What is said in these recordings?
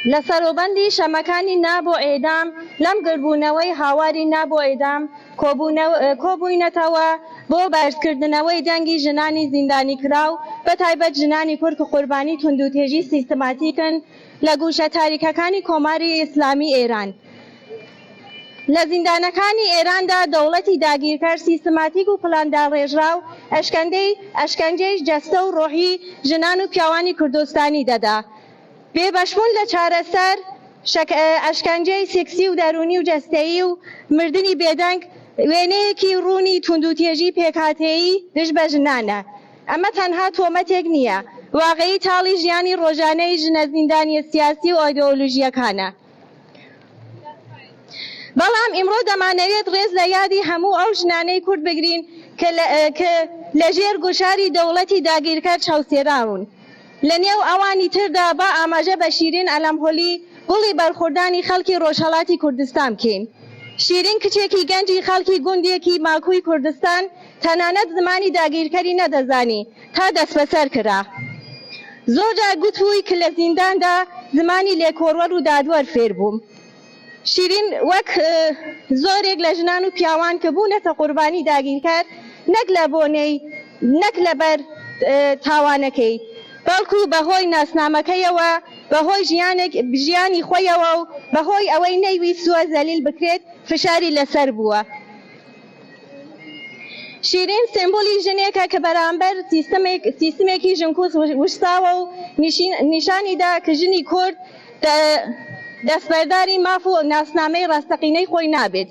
لە سەرۆبەندی شەمەکانی نابۆ ئێدام لەم گربوونەوەی هاواری نابۆ ئێدام کۆبووینەتەوە بۆ بەرزکردنەوەی دەنگی ژنانی زیندانی کراو بە تایبەت ژنانی کورد و قوربانی توندوتێژی سیستماتیکن لە گوشە تاریکەکانی کۆماری ئیسلامی ئێران. لە زیندانەکانی ئێراندا دەوڵەتی داگیرکار سیستماتیک و پلانداڕێژراو ئەشکەنجەی جەستە و ڕۆحی ژنان و پیاوانی کوردستانی دەدا. بێبەشبوون لە چارەسەر ئەشکەنجەی سێکسی و دەرونی و جەستەیی و مردنی بێدەنگ وێنەیەکی ڕوونی توندوتێژی پێکهاتەیی دژ بە ژنانە. ئەمە تەنها تۆمەتێک نییە، واقعی تاڵی ژیانی ڕۆژانەی ژنە زیندانیە سیاسی و ئایدۆلۆژیەکانە. بەڵام ئیمڕۆ دەمانەوێت ڕێز لە یادی هەموو ئەو ژنانەی کورد بگرین کە لەژێر گۆشاری دەوڵەتی داگیرکار چاوسێراون. لە نێو ئەوانی تردا با ئاماژە بە شیرین ئەلەمهۆلی گوڵی بەرخوردانی خەڵکی ڕۆژهەڵاتی کوردستان بکەین. شیرین کچێکی گەنجی خەڵکی گوندێکی ماکووی کوردستان تەنانەت زمانی داگیرکەری نەدەزانی تا دەست بەسەر کرا. زۆرجار گوتبووی کە لە زینداندا زمانی لێکۆڕوەر و دادوەر فێر بووم. شیرین وەک زۆرێک لە ژنان و پیاوان کە بوونەتە قوربانی داگیرکار نەک لە بۆنەی نەک لەبەر تاوانەکەی، بەڵکو بەهۆی ناسنامەکەیەوە، بەهۆی ژیانی خۆیەوە و بەهۆی ئەوەی نەیویستووە زەلیل بکرێت فشاری لەسەر بووە. شیرین سمبولی ژنێکە کە بەرامبەر سیستمێکی ژنکوس وشتاوە و نیشانیدا کە ژنی کورد دەستبەرداری ماف و ناسنامەی ڕاستەقینەی خۆی نابێت.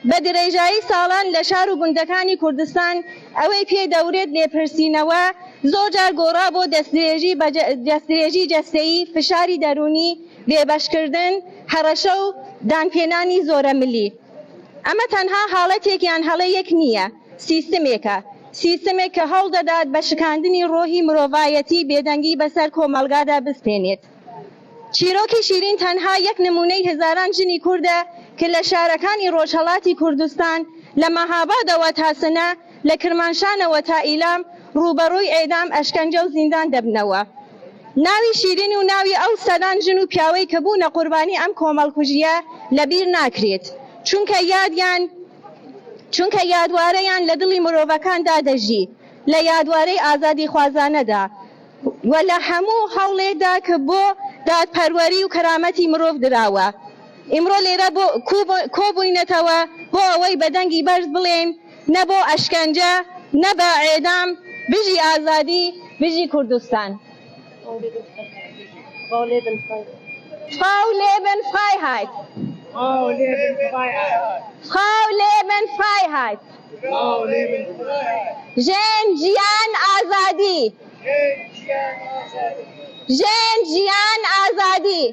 بە درێژایی ساڵان لە شار و گوندەکانی کوردستان ئەوەی پێدەورێت لێپرسینەوە زۆرجار گۆڕا بۆ دەستدرێژی جەستەیی، فشاری دەرونی، بێبەشکردن، هەڕەشە و دانپێنانی زۆرە ملی. ئەمە تەنها حاڵەتێکیان هەڵەیەک نییە، سیستمێک کە هەوڵ دەدات بە شکاندنی ڕۆحی مرۆڤایەتی بێدەنگی بەسەر کۆمەلگادا بستێنێت. چیرۆکی شیرین تەنها یەک نمونەی هزاران ژنی کووردە کە لە شارەکانی ڕۆژهەڵاتی کوردستان لە مەهابادەوە تا سنە، لە کرمانشانەوە تا ئیلام ڕوبەڕووی ئێدام، ئەشکەنجە و زیندان دەبنەوە. ناوی شیرین و ناوی ئەو سەدان ژن و پیاوەی کە بوونە قوربانی ئەم کۆمەڵکوژیە لەبیر ناکرێت، چونکە یادوارەیان لە دڵی مرۆڤەکاندا دەژی، لە یادوارەی ئازادی خوازانەدا و لە هەموو هەوڵێکدا کە بۆ دادپەروەری و کەرامەتی مرۆڤ دراوە. ئیمڕۆ لێرە کۆبووینەتەوە بۆ ئەوەی بەدەنگی بەرز بڵێن نە بۆ ئەشکەنجە، نە بە ئێدام، بژی ئازادی، بژی کوردستان. Frau Leben Freiheit. Frau Leben Freiheit. Frau Leben Freiheit. Frau Leben Freiheit. ژن ژیان ئازادی. ژن ژیان ئازادی.